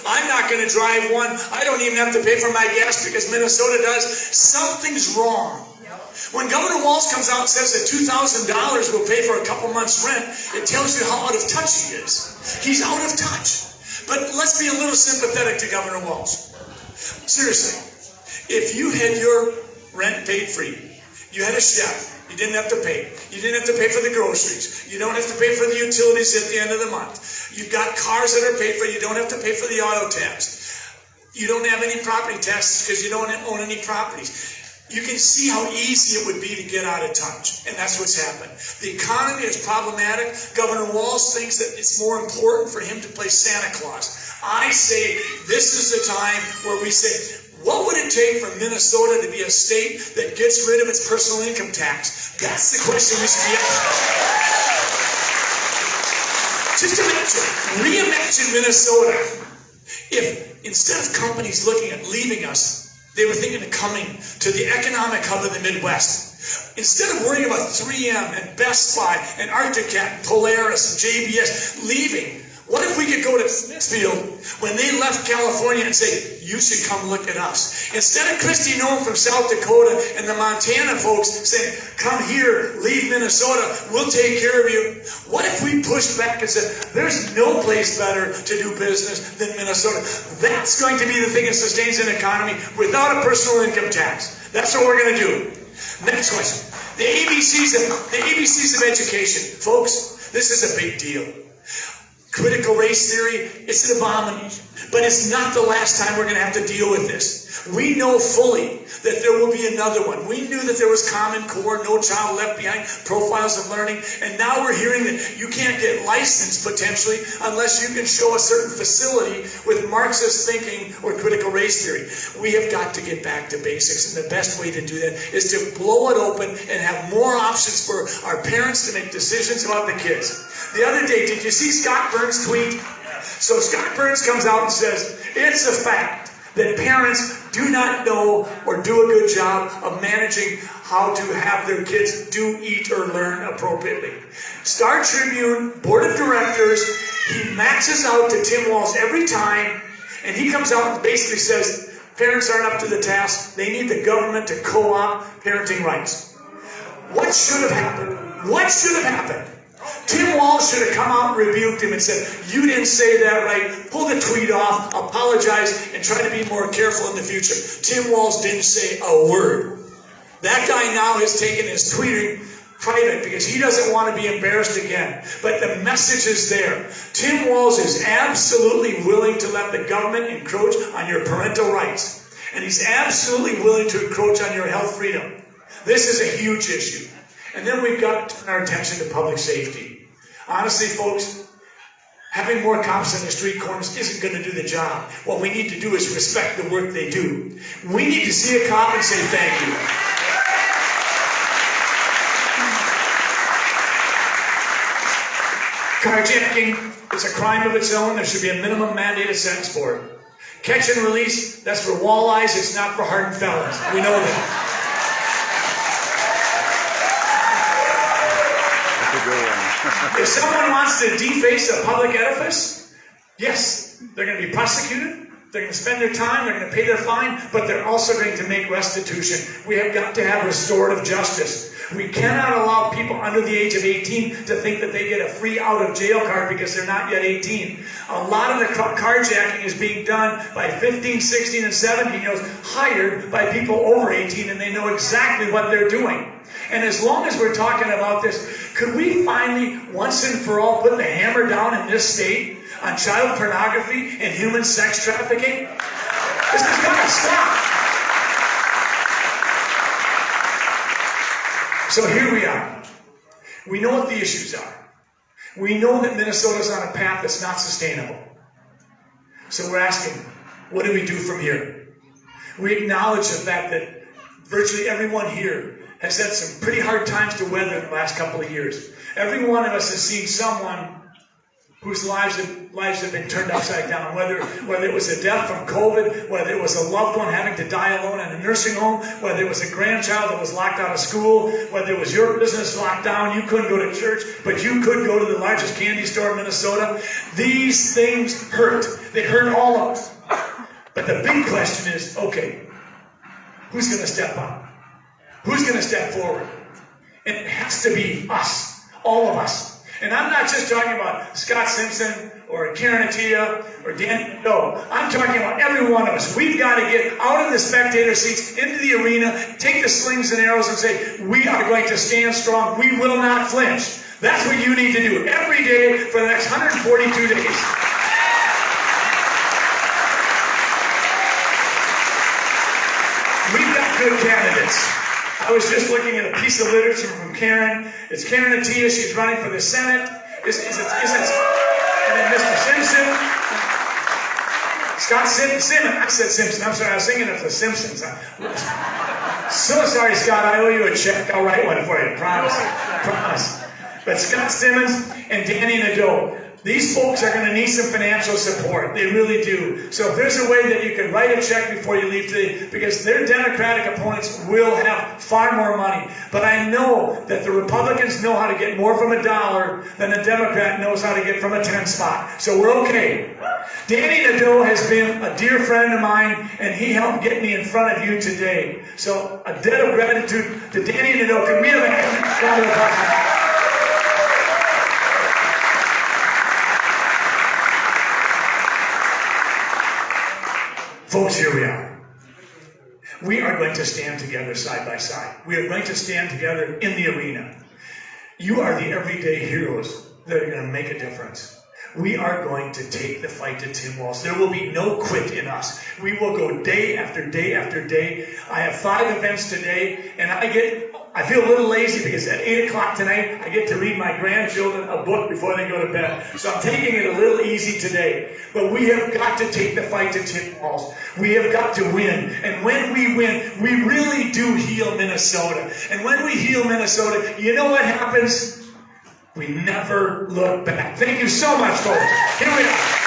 I'm not going to drive one. I don't even have to pay for my gas because Minnesota does. Something's wrong. When Governor Walz comes out and says that $2,000 will pay for a couple months' rent, it tells you how out of touch he is. He's out of touch. But let's be a little sympathetic to Governor Walz. Seriously, if you had your rent paid free, you had a chef, you didn't have to pay. You didn't have to pay for the groceries. You don't have to pay for the utilities at the end of the month. You've got cars that are paid for. You don't have to pay for the auto tax. You don't have any property taxes because you don't own any properties. You can see how easy it would be to get out of touch, and that's what's happened. The economy is problematic. Governor Walz thinks that it's more important for him to play Santa Claus. I say this is the time where we say, what would it take for Minnesota to be a state that gets rid of its personal income tax? That's the question we should be asking. Just imagine, reimagine Minnesota if instead of companies looking at leaving us, they were thinking of coming to the economic hub of the Midwest. Instead of worrying about 3M and Best Buy and Arctic Cat and Polaris and JBS leaving, what if we could go to Smithfield when they left California and say, you should come look at us? Instead of Kristi Noem from South Dakota and the Montana folks saying, come here, leave Minnesota, we'll take care of you. What if we pushed back and said, there's no place better to do business than Minnesota? That's going to be the thing that sustains an economy without a personal income tax. That's what we're going to do. Next question. The ABCs of education. Folks, this is a big deal. Critical race theory, it's an abomination. But it's not the last time we're going to have to deal with this. We know fully that there will be another one. We knew that there was Common Core, No Child Left Behind, Profiles of Learning, and now we're hearing that you can't get licensed potentially unless you can show a certain facility with Marxist thinking or critical race theory. We have got to get back to basics, and the best way to do that is to blow it open and have more options for our parents to make decisions about the kids. The other day, did you see Scott Burns' tweet? So Scott Burns comes out and says, it's a fact that parents do not know or do a good job of managing how to have their kids do, eat, or learn appropriately. Star Tribune, Board of Directors, he maxes out to Tim Walz every time, and he comes out and basically says, parents aren't up to the task. They need the government to co-opt parenting rights. What should have happened? What should have happened? Tim Walz should have come out and rebuked him and said, you didn't say that right, pull the tweet off, apologize, and try to be more careful in the future. Tim Walz didn't say a word. That guy now has taken his tweeting private because he doesn't want to be embarrassed again. But the message is there. Tim Walz is absolutely willing to let the government encroach on your parental rights. And he's absolutely willing to encroach on your health freedom. This is a huge issue. And then we've got to turn our attention to public safety. Honestly, folks, having more cops on the street corners isn't going to do the job. What we need to do is respect the work they do. We need to see a cop and say thank you. Carjacking, it's a crime of its own. There should be a minimum mandated sentence for it. Catch and release, that's for walleyes, it's not for hardened felons. We know that. If someone wants to deface a public edifice, yes, they're going to be prosecuted, they're going to spend their time, they're going to pay their fine, but they're also going to make restitution. We have got to have restorative justice. We cannot allow people under the age of 18 to think that they get a free out of jail card because they're not yet 18. A lot of the carjacking is being done by 15, 16, and 17-year-olds hired by people over 18, and they know exactly what they're doing. And as long as we're talking about this, could we finally, once and for all, put the hammer down in this state on child pornography and human sex trafficking? This has got to stop. So here we are. We know what the issues are. We know that Minnesota's on a path that's not sustainable. So we're asking, what do we do from here? We acknowledge the fact that virtually everyone here has had some pretty hard times to weather in the last couple of years. Every one of us has seen someone who whose lives have been turned upside down, whether it was a death from COVID, whether it was a loved one having to die alone in a nursing home, whether it was a grandchild that was locked out of school, whether it was your business locked down, you couldn't go to church, but you could go to the largest candy store in Minnesota. These things hurt. They hurt all of us. But the big question is, okay, who's going to step up? Who's going to step forward? And it has to be us, all of us. And I'm not just talking about Scott Simpson or Karen Attia or Dan. No, I'm talking about every one of us. We've got to get out of the spectator seats, into the arena, take the slings and arrows and say, we are going to stand strong. We will not flinch. That's what you need to do every day for the next 142 days. We've got good candidates. I was just looking at a piece of literature from Karen. It's Karen Attia. She's running for the Senate. And then Mr. Simpson. Scott Simpson. I said Simpson. I'm sorry. I was thinking of the Simpsons. So sorry, Scott. I owe you a check. I'll write one for you. Promise. Promise. But Scott Simmons and Danny Nadeau, these folks are going to need some financial support. They really do. So if there's a way that you can write a check before you leave today, because their Democratic opponents will have far more money. But I know that the Republicans know how to get more from a dollar than the Democrat knows how to get from a 10 spot. So we're okay. Danny Nadeau has been a dear friend of mine, and he helped get me in front of you today. So a debt of gratitude to Danny Nadeau. Can we have a round of applause? Folks, here we are. We are going to stand together side by side. We are going to stand together in the arena. You are the everyday heroes that are going to make a difference. We are going to take the fight to Tim Walz. There will be no quit in us. We will go day after day after day. I have 5 events today, and I feel a little lazy because at 8 o'clock tonight, I get to read my grandchildren a book before they go to bed. So I'm taking it a little easy today. But we have got to take the fight to Tim Walz. We have got to win. And when we win, we really do heal Minnesota. And when we heal Minnesota, you know what happens? We never look back. Thank you so much, folks. Here we are.